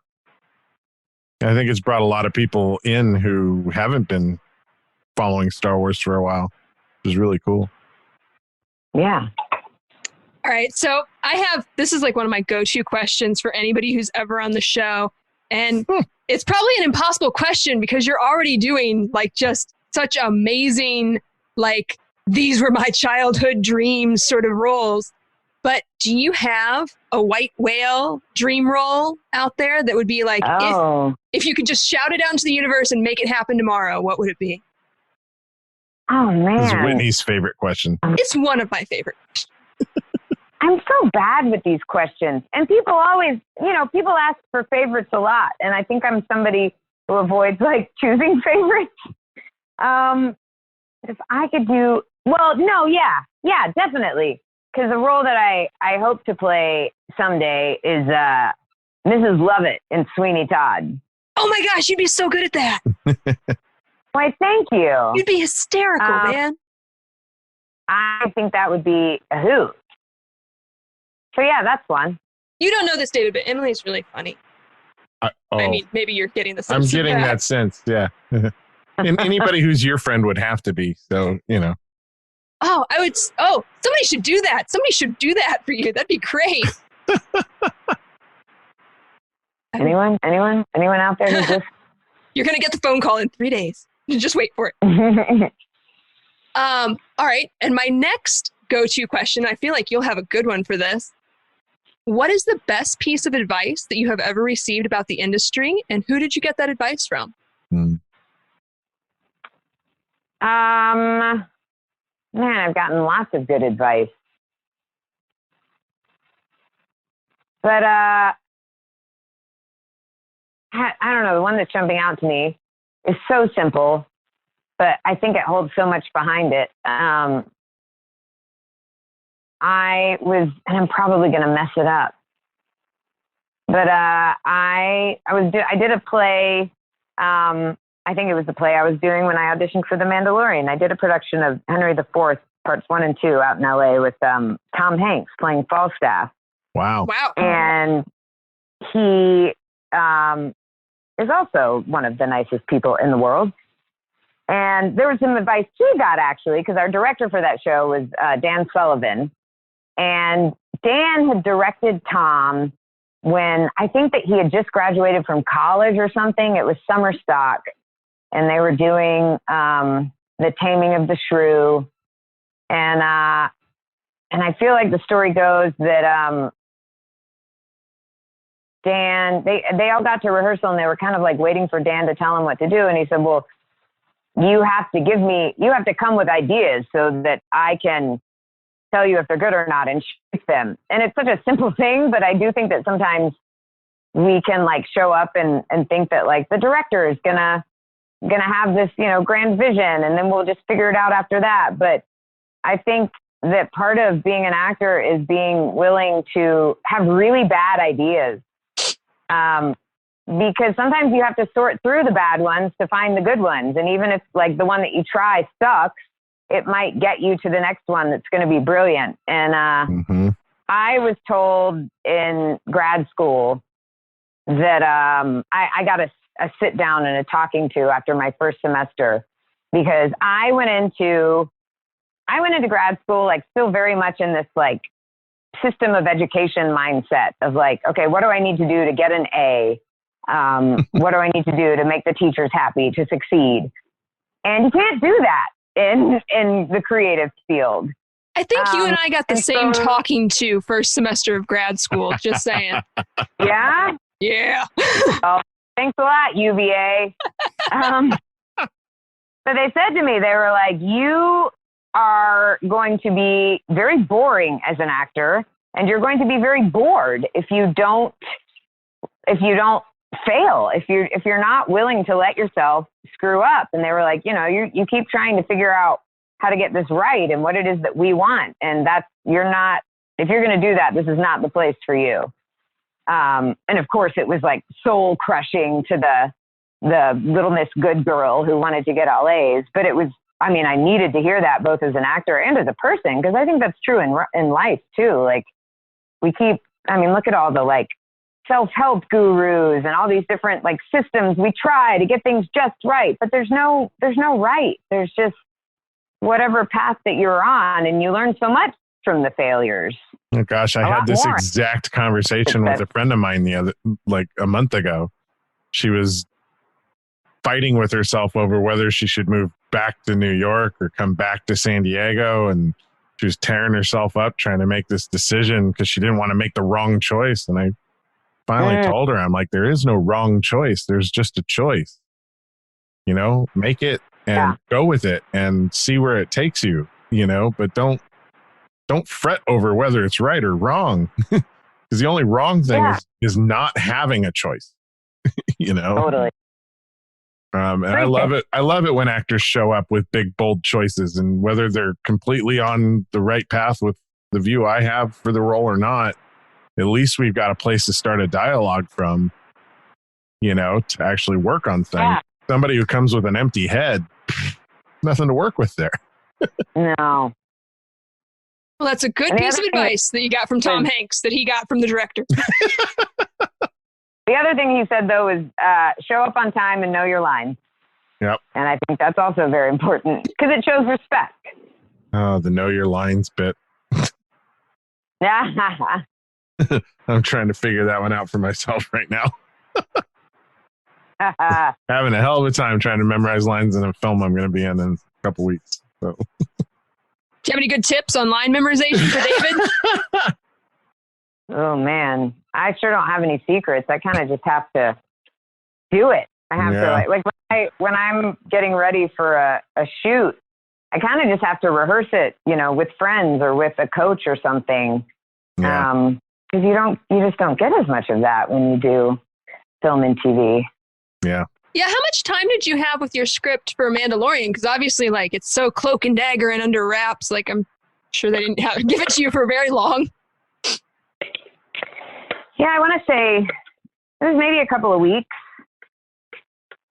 I think it's brought a lot of people in who haven't been following Star Wars for a while, which is really cool. Yeah. All right. So this is like one of my go-to questions for anybody who's ever on the show. And it's probably an impossible question because you're already doing like just such amazing, like these were my childhood dreams sort of roles. But do you have a white whale dream role out there that would be like, if you could just shout it out into the universe and make it happen tomorrow, what would it be? Oh, man. This is Whitney's favorite question. It's one of my favorite questions. I'm so bad with these questions. And people always, people ask for favorites a lot. And I think I'm somebody who avoids like choosing favorites. If I could do, yeah, definitely. Because the role that I hope to play someday is Mrs. Lovett in Sweeney Todd. Oh my gosh, you'd be so good at that. Why, thank you. You'd be hysterical, man. I think that would be a hoot. So yeah, that's one. You don't know this, David, but Emily's really funny. I mean, maybe you're getting the sense. I'm getting that sense, yeah. And anybody who's your friend would have to be, so, Oh, somebody should do that. Somebody should do that for you. That'd be great. Anyone out there who's just... You're going to get the phone call in 3 days. Just wait for it. All right. And my next go-to question, I feel like you'll have a good one for this. What is the best piece of advice that you have ever received about the industry, and who did you get that advice from? Man, I've gotten lots of good advice. But I don't know, the one that's jumping out to me is so simple, but I think it holds so much behind it. And I'm probably going to mess it up, but I did a play. I think it was the play I was doing when I auditioned for The Mandalorian. I did a production of Henry IV, parts 1 and 2 out in LA with Tom Hanks playing Falstaff. Wow. And he is also one of the nicest people in the world. And there was some advice he got, actually, because our director for that show was Dan Sullivan. And Dan had directed Tom when I think that he had just graduated from college or something. It was summer stock. And they were doing The Taming of the Shrew. And I feel like the story goes that Dan, they all got to rehearsal and they were kind of like waiting for Dan to tell him what to do. And he said, well, you have to come with ideas so that I can tell you if they're good or not and shoot them. And it's such a simple thing, but I do think that sometimes we can like show up and think that like the director is gonna have this, grand vision, and then we'll just figure it out after that. But I think that part of being an actor is being willing to have really bad ideas. Because sometimes you have to sort through the bad ones to find the good ones. And even if like the one that you try sucks, it might get you to the next one that's going to be brilliant. And I was told in grad school that I got a sit down and a talking to after my first semester, because I went into grad school like still very much in this like system of education mindset of like, okay, what do I need to do to get an A? What do I need to do to make the teachers happy, to succeed? And you can't do that in the creative field. I think you and I got the same talking to first semester of grad school. Just saying. Yeah? Yeah. Oh, thanks a lot, UVA. So they said to me, they were like, you are going to be very boring as an actor, and you're going to be very bored if you don't fail, if you're not willing to let yourself screw up. And they were like, you keep trying to figure out how to get this right and what it is that we want. And if you're going to do that, this is not the place for you. And of course it was like soul crushing to the Little Miss Good girl who wanted to get all A's, but it was, I needed to hear that both as an actor and as a person, because I think that's true in life too. Like look at all the like self-help gurus and all these different like systems we try to get things just right, but there's no right. There's just whatever path that you're on, and you learn so much from the failures. Oh gosh, I had this exact conversation with a friend of mine a month ago. She was fighting with herself over whether she should move back to New York or come back to San Diego, and she was tearing herself up trying to make this decision because she didn't want to make the wrong choice. And I finally told her, I'm like, there is no wrong choice. There's just a choice. Make it and go with it and see where it takes you, but don't fret over whether it's right or wrong, because the only wrong thing is not having a choice, Totally. And I love it. I love it when actors show up with big, bold choices, and whether they're completely on the right path with the view I have for the role or not, at least we've got a place to start a dialogue from, to actually work on things. Yeah. Somebody who comes with an empty head, nothing to work with there. No. Well, that's a good piece of advice that you got from Tom Hanks that he got from the director. The other thing he said, though, is show up on time and know your lines. Yep. And I think that's also very important because it shows respect. Oh, the know your lines bit. I'm trying to figure that one out for myself right now. Having a hell of a time trying to memorize lines in a film I'm going to be in a couple weeks. So. Do you have any good tips on line memorization for David? Oh, man. I sure don't have any secrets. I kind of just have to do it. I have to like when I'm getting ready for a shoot, I kind of just have to rehearse it, with friends or with a coach or something. Yeah. Because you just don't get as much of that when you do film and TV. Yeah. Yeah. How much time did you have with your script for Mandalorian? Because obviously, like, it's so cloak and dagger and under wraps. Like, I'm sure they didn't give it to you for very long. Yeah, I want to say it was maybe a couple of weeks.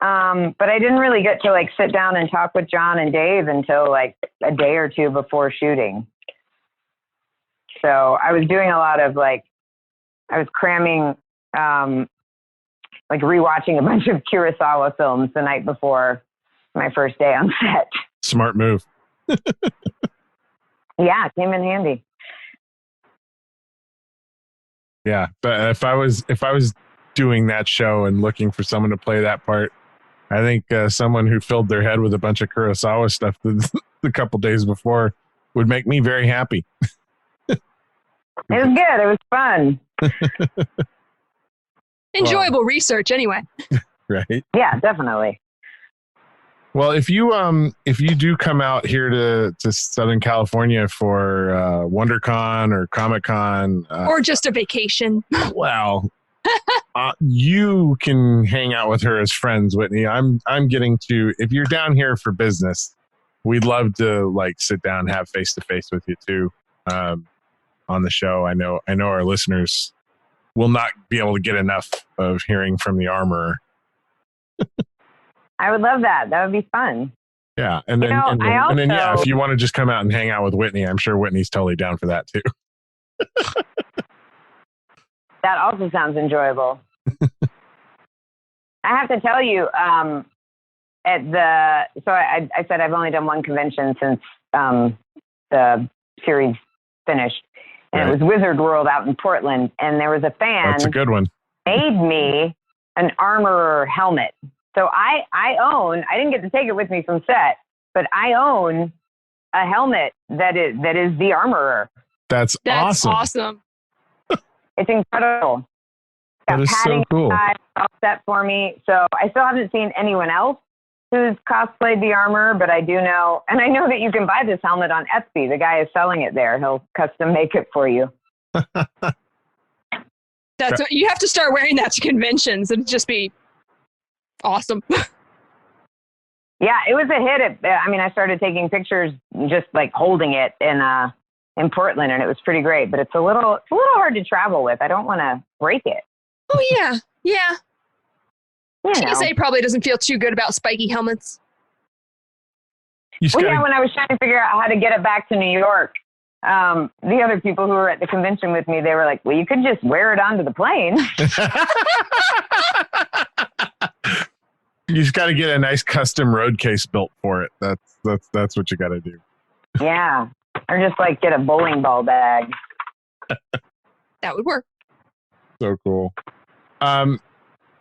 But I didn't really get to like sit down and talk with Jon and Dave until like a day or two before shooting. So I was doing a lot of I was cramming, rewatching a bunch of Kurosawa films the night before my first day on set. Smart move. Yeah, it came in handy. Yeah, but if I was doing that show and looking for someone to play that part, I think someone who filled their head with a bunch of Kurosawa stuff the couple days before would make me very happy. It was good. It was fun. Enjoyable research, anyway. Right? Yeah, definitely. Well, if you do come out here to Southern California for WonderCon or Comic-Con, or just a vacation, well, you can hang out with her as friends, Whitney. I'm getting to, if you're down here for business, we'd love to like sit down, and have face to face with you too on the show. I know our listeners will not be able to get enough of hearing from the Armorer. I would love that. That would be fun. Yeah, and then if you want to just come out and hang out with Whitney, I'm sure Whitney's totally down for that too. That also sounds enjoyable. I have to tell you, I said I've only done one convention since the series finished, and It was Wizard World out in Portland, and there was a fan. That's a good one. Made me an Armorer helmet. So I didn't get to take it with me from set, but I own a helmet that is the Armorer. That's awesome. It's incredible. That is so cool. All set for me. So I still haven't seen anyone else who's cosplayed the Armorer, but I do know, and I know that you can buy this helmet on Etsy. The guy is selling it there. He'll custom make it for you. You have to start wearing that to conventions. It'd just be awesome. Yeah, it was a hit. I started taking pictures just like holding it in Portland, and it was pretty great. But it's a little hard to travel with. I don't want to break it. Oh yeah. TSA probably doesn't feel too good about spiky helmets. When I was trying to figure out how to get it back to New York, the other people who were at the convention with me, they were like, "Well, you could just wear it onto the plane." You just got to get a nice custom road case built for it. That's what you got to do. Yeah, or just like get a bowling ball bag. That would work. So cool.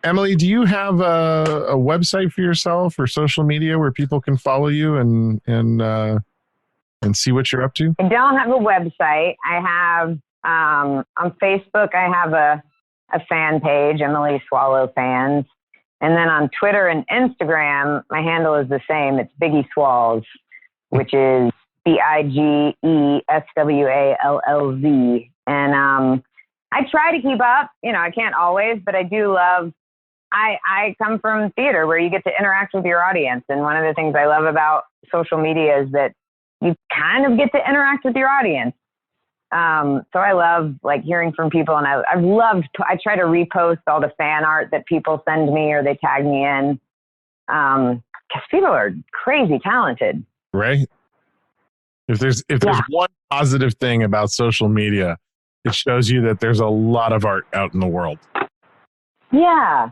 Emily, do you have a website for yourself or social media where people can follow you and see what you're up to? I don't have a website. I have on Facebook. I have a fan page, Emily Swallow Fans. And then on Twitter and Instagram, my handle is the same. It's Biggie Swalls, which is BIGESWALLZ. And I try to keep up. I can't always, but I do love. I come from theater where you get to interact with your audience, and one of the things I love about social media is that you kind of get to interact with your audience. So I love like hearing from people, and I try to repost all the fan art that people send me or they tag me in. Cause people are crazy talented. Right. If there's one positive thing about social media, it shows you that there's a lot of art out in the world. Yeah.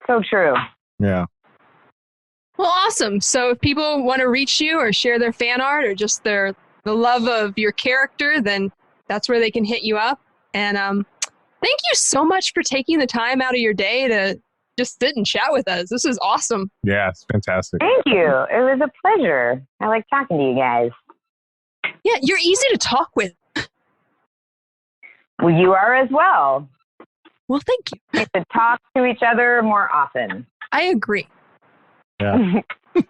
So true. Yeah. Well, awesome. So if people want to reach you or share their fan art or just the love of your character, then that's where they can hit you up. And thank you so much for taking the time out of your day to just sit and chat with us. This is awesome. Yeah, it's fantastic. Thank you. It was a pleasure. I like talking to you guys. Yeah, you're easy to talk with. Well, you are as well. Well, thank you. We should talk to each other more often. I agree. Yeah. All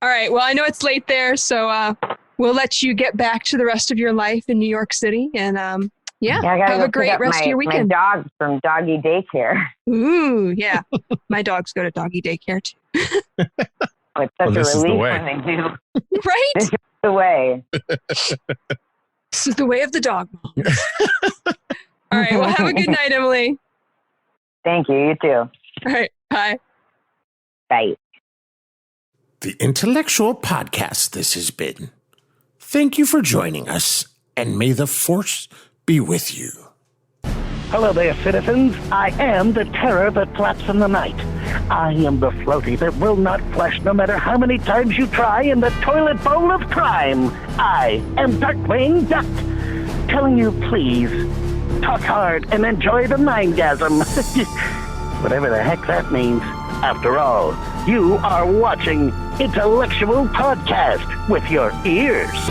right. Well, I know it's late there, so we'll let you get back to the rest of your life in New York City. And have a great rest of your weekend. My dogs from doggy daycare. Ooh, yeah. My dogs go to doggy daycare too. It's such a relief when they do. Right? This is the way. This is the way of the dog mom. All right. Well, have a good night, Emily. Thank you. You too. All right. Bye. Bye. The Intellectual Podcast this has been. Thank you for joining us, and may the Force be with you. Hello there, citizens. I am the terror that flaps in the night. I am the floaty that will not flush no matter how many times you try in the toilet bowl of crime. I am Darkwing Duck, telling you please, talk hard and enjoy the mindgasm. Whatever the heck that means. After all, you are watching Intellectual Podcast with your ears.